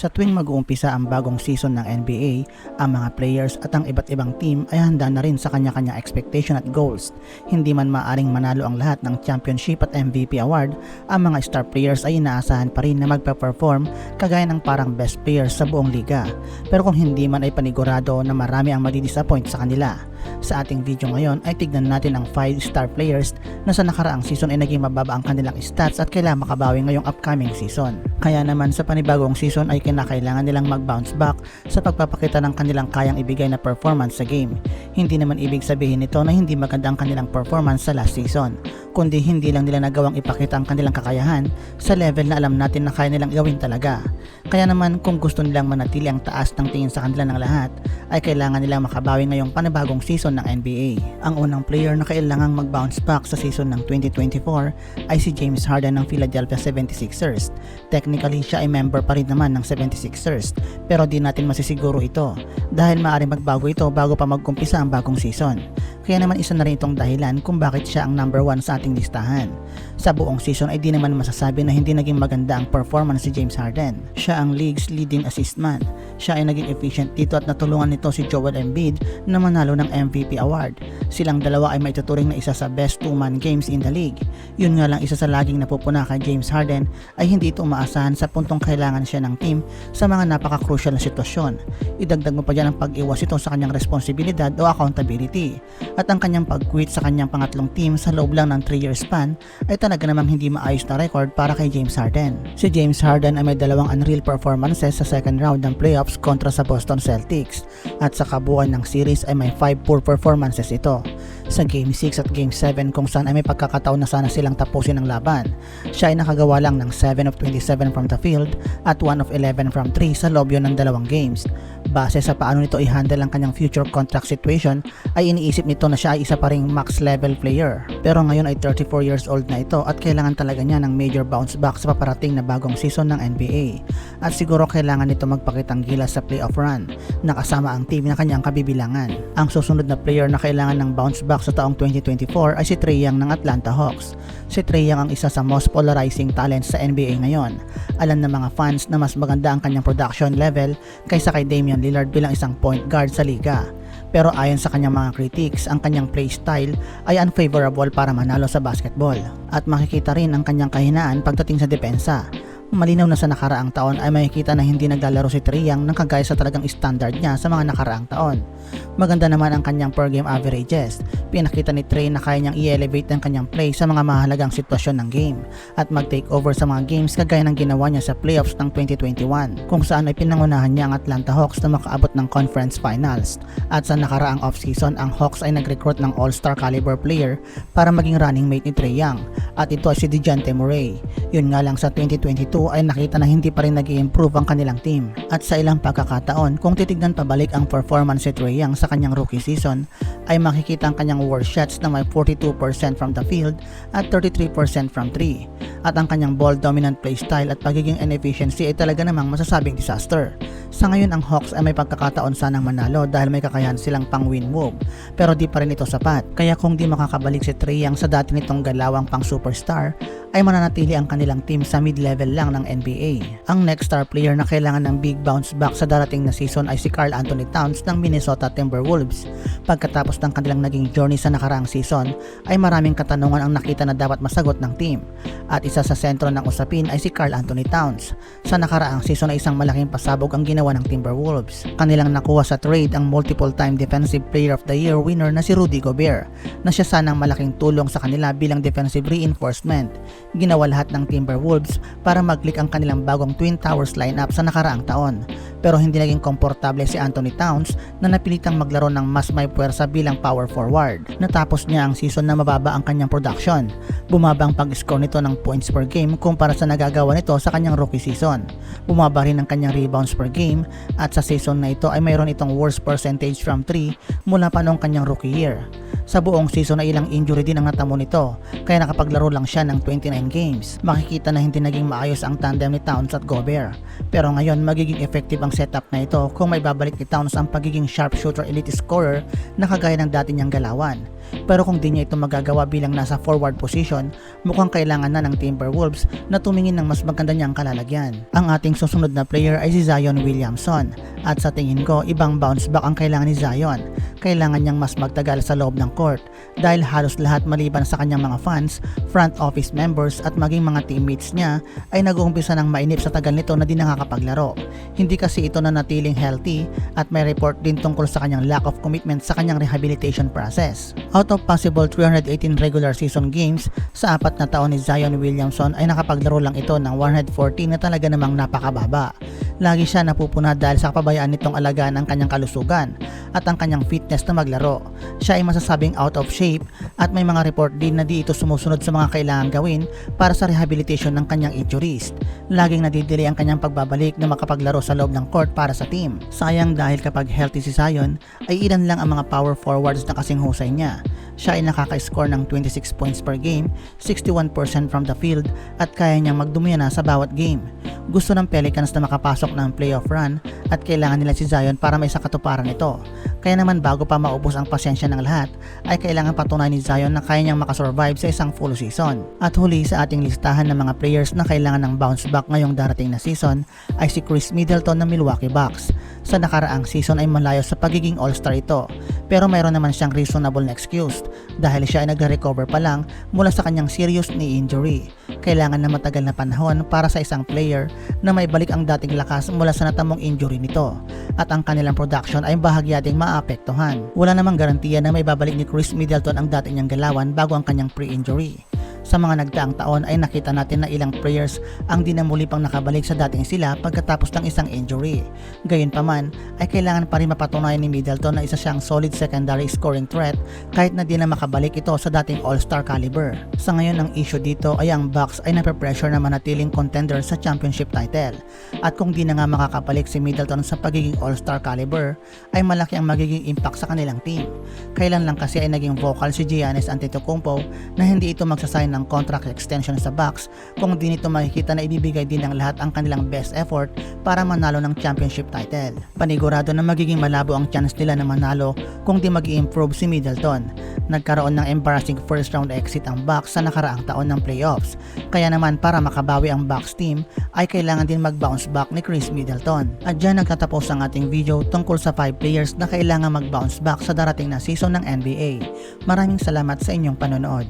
Sa tuwing mag-uumpisa ang bagong season ng NBA, ang mga players at ang iba't ibang team ay handa na rin sa kanya-kanyang expectation at goals. Hindi man maaring manalo ang lahat ng championship at MVP award, ang mga star players ay inaasahan pa rin na magpa-perform kagaya ng parang best players sa buong liga. Pero kung hindi man ay panigurado na marami ang madidisappoint sa kanila. Sa ating video ngayon ay tignan natin ang 5 star players na sa nakaraang season ay naging mababa ang kanilang stats at kailangan makabawi ngayong upcoming season. Kaya naman sa panibagong season ay kinakailangan nilang mag-bounce back sa pagpapakita ng kanilang kayang ibigay na performance sa game. Hindi naman ibig sabihin nito na hindi maganda ang kanilang performance sa last season, kundi hindi lang nila nagawang ipakita ang kanilang kakayahan sa level na alam natin na kaya nilang gawin talaga. Kaya naman kung gusto nilang manatili ang taas ng tingin sa kanila ng lahat, ay kailangan nilang makabawi ngayong panibagong season ng NBA. Ang unang player na kailangang mag-bounce back sa season ng 2024 ay si James Harden ng Philadelphia 76ers. Technically siya ay member pa rin naman ng 76ers, pero di natin masisiguro ito dahil maaaring magbago ito bago pa magkumpisa ang bagong season. Kaya naman isa na rin itong dahilan kung bakit siya ang number 1 sa ating listahan. Sa buong season ay di naman masasabi na hindi naging maganda ang performance si James Harden. Siya ang league's leading assist man. Siya ay naging efficient dito at natulungan nito si Joel Embiid na manalo ng MVP award. Silang dalawa ay maituturing na isa sa best 2-man games in the league. Yun nga lang, isa sa laging napupuna kay James Harden ay hindi ito umaasahan sa puntong kailangan siya ng team sa mga napaka-crucial na sitwasyon. Idagdag mo pa dyan ang pag-iwas ito sa kanyang responsibilidad o accountability. At ang kanyang pag-quit sa kanyang pangatlong team sa loob lang ng 3-year span ay talaga namang hindi maayos na record para kay James Harden. Si James Harden ay may dalawang unreal performances sa second round ng playoffs kontra sa Boston Celtics at sa kabuuan ng series ay may 5 poor performances ito. Sa Game 6 at Game 7 kung saan ay may pagkakataon na sana silang tapusin ang laban, siya ay nakagawa lang ng 7 of 27 from the field at 1 of 11 from 3 sa loob yun ng dalawang games. Base sa paano nito i-handle ang kanyang future contract situation ay iniisip nito na siya ay isa pa ring max level player. Pero ngayon ay 34 years old na ito at kailangan talaga niya ng major bounce back sa paparating na bagong season ng NBA. At siguro kailangan nito magpakitang gilas sa playoff run na kasama ang team na kanyang kabibilangan. Ang susunod na player na kailangan ng bounce back sa taong 2024 ay si Trae Young ng Atlanta Hawks. Si Trae Young ang isa sa most polarizing talents sa NBA ngayon. Alam ng mga fans na mas maganda ang kanyang production level kaysa kay Damian Lillard bilang isang point guard sa liga. Pero ayon sa kanyang mga critics, ang kanyang play style ay unfavorable para manalo sa basketball. At makikita rin ang kanyang kahinaan pagdating sa depensa. Malinaw na sa nakaraang taon ay makikita na hindi naglalaro si Trae Young ng kagaya sa talagang standard niya sa mga nakaraang taon. Maganda naman ang kanyang per game averages. Pinakita ni Trae na kaya niyang i-elevate ang kanyang play sa mga mahalagang sitwasyon ng game at mag-take over sa mga games kagaya ng ginawa niya sa playoffs ng 2021 kung saan ay pinangunahan niya ang Atlanta Hawks na makaabot ng conference finals. At sa nakaraang offseason, ang Hawks ay nag-recruit ng all-star caliber player para maging running mate ni Trae Young at ito ay si DeJounte Murray. Yun nga lang sa 2022 ay nakita na hindi pa rin nag-i-improve ang kanilang team. At sa ilang pagkakataon, kung titignan pabalik ang performance ni Trae Young sa kanyang rookie season, ay makikita ang kanyang worst shots na may 42% from the field at 33% from 3. At ang kanyang ball dominant play style at pagiging inefficiency ay talaga namang masasabing disaster. Sa ngayon, ang Hawks ay may pagkakataon sanang manalo dahil may kakayahan silang pang-win move, pero di pa rin ito sapat. Kaya kung di makakabalik si Trae Young sa dati nitong galawang pang superstar, ay mananatili ang kanilang team sa mid-level lang ng NBA. Ang next star player na kailangan ng big bounce back sa darating na season ay si Karl Anthony Towns ng Minnesota Timberwolves. Pagkatapos ng kanilang naging journey sa nakaraang season, ay maraming katanungan ang nakita na dapat masagot ng team. At isa sa sentro ng usapin ay si Karl Anthony Towns. Sa nakaraang season ay isang malaking pasabog ang ginawa ng Timberwolves. Kanilang nakuha sa trade ang multiple time defensive player of the year winner na si Rudy Gobert, na siya sanang malaking tulong sa kanila bilang defensive reinforcement. Ginawa lahat ng Timberwolves para mag-click ang kanilang bagong Twin Towers lineup sa nakaraang taon. Pero hindi naging komportable si Anthony Towns na napilitang maglaro ng mas may puwersa bilang power forward. Natapos niya ang season na mababa ang kanyang production. Bumaba ang pag-score nito ng points per game kumpara sa nagagawa nito sa kanyang rookie season. Bumaba rin ang kanyang rebounds per game at sa season na ito ay mayroon itong worst percentage from 3 mula pa noong kanyang rookie year. Sa buong season ay ilang injury din ang natamo nito, kaya nakapaglaro lang siya ng 29 games. Makikita na hindi naging maayos ang tandem ni Towns at Gobert. Pero ngayon magiging effective ang setup na ito kung may babalik ni Towns ang pagiging sharpshooter elite scorer na kagaya ng dati niyang galawan. Pero kung di niya ito magagawa bilang nasa forward position, mukhang kailangan na ng Timberwolves na tumingin ng mas maganda niyang kalalagyan. Ang ating susunod na player ay si Zion Williamson, at sa tingin ko ibang bounce back ang kailangan ni Zion. Kailangan niyang mas magtagal sa loob ng court dahil halos lahat maliban sa kanyang mga fans, front office members at maging mga teammates niya ay nag-uumpisa ng mainip sa tagal nito na di nakakapaglaro. Hindi kasi ito na natiling healthy at may report din tungkol sa kanyang lack of commitment sa kanyang rehabilitation process. Out of possible 318 regular season games sa 4 na taon ni Zion Williamson ay nakapaglaro lang ito ng 114 na talaga namang napakababa. Lagi siya napupuna dahil sa kapabayaan nitong alagaan ang kanyang kalusugan at ang kanyang fitness na maglaro. Siya ay masasabing out of shape at may mga report din na di ito sumusunod sa mga kailangan gawin para sa rehabilitation ng kanyang injuries. Laging nadidelay ang kanyang pagbabalik na makapaglaro sa loob ng court para sa team. Sayang dahil kapag healthy si Zion ay ilan lang ang mga power forwards na kasing husay niya. Siya ay nakaka-score ng 26 points per game, 61% from the field at kaya niyang magdumiyana sa bawat game. Gusto ng Pelicans na makapasok ng playoff run at kailangan nila si Zion para may sakatuparan ito. Kaya naman bago pa maubos ang pasensya ng lahat ay kailangan patunayan ni Zion na kaya niyang makasurvive sa isang full season. At huli sa ating listahan ng mga players na kailangan ng bounce back ngayong darating na season ay si Chris Middleton ng Milwaukee Bucks. Sa nakaraang season ay malayo sa pagiging all-star ito, pero mayroon naman siyang reasonable na excuse dahil siya ay nagre-recover pa lang mula sa kanyang serious knee injury. Kailangan na matagal na panahon para sa isang player na may balik ang dating lakas mula sa natamong injury nito at ang kanilang production ay bahagya ding maapektuhan. Wala namang garantiya na may babalik ni Chris Middleton ang dati niyang galawan bago ang kanyang pre-injury. Sa mga nagdaang taon ay nakita natin na ilang players ang di na muli pang nakabalik sa dating sila pagkatapos ng isang injury. Gayunpaman ay kailangan pa rin mapatunayan ni Middleton na isa siyang solid secondary scoring threat kahit na di na makabalik ito sa dating all-star caliber. Sa ngayon ang issue dito ay ang Bucks ay nape-pressure na manatiling contender sa championship title. At kung di na nga makakabalik si Middleton sa pagiging all-star caliber ay malaki ang magiging impact sa kanilang team. Kailan lang kasi ay naging vocal si Giannis Antetokounmpo na hindi ito magsasign ng contract extension sa Bucks kung di nito makikita na ibibigay din ng lahat ang kanilang best effort para manalo ng championship title. Panigurado na magiging malabo ang chance nila na manalo kung di mag-i-improve si Middleton. Nagkaroon ng embarrassing first round exit ang Bucks sa nakaraang taon ng playoffs. Kaya naman para makabawi ang Bucks team ay kailangan din mag-bounce back ni Chris Middleton. At dyan nagtatapos ang ating video tungkol sa 5 players na kailangan mag-bounce back sa darating na season ng NBA. Maraming salamat sa inyong panonood.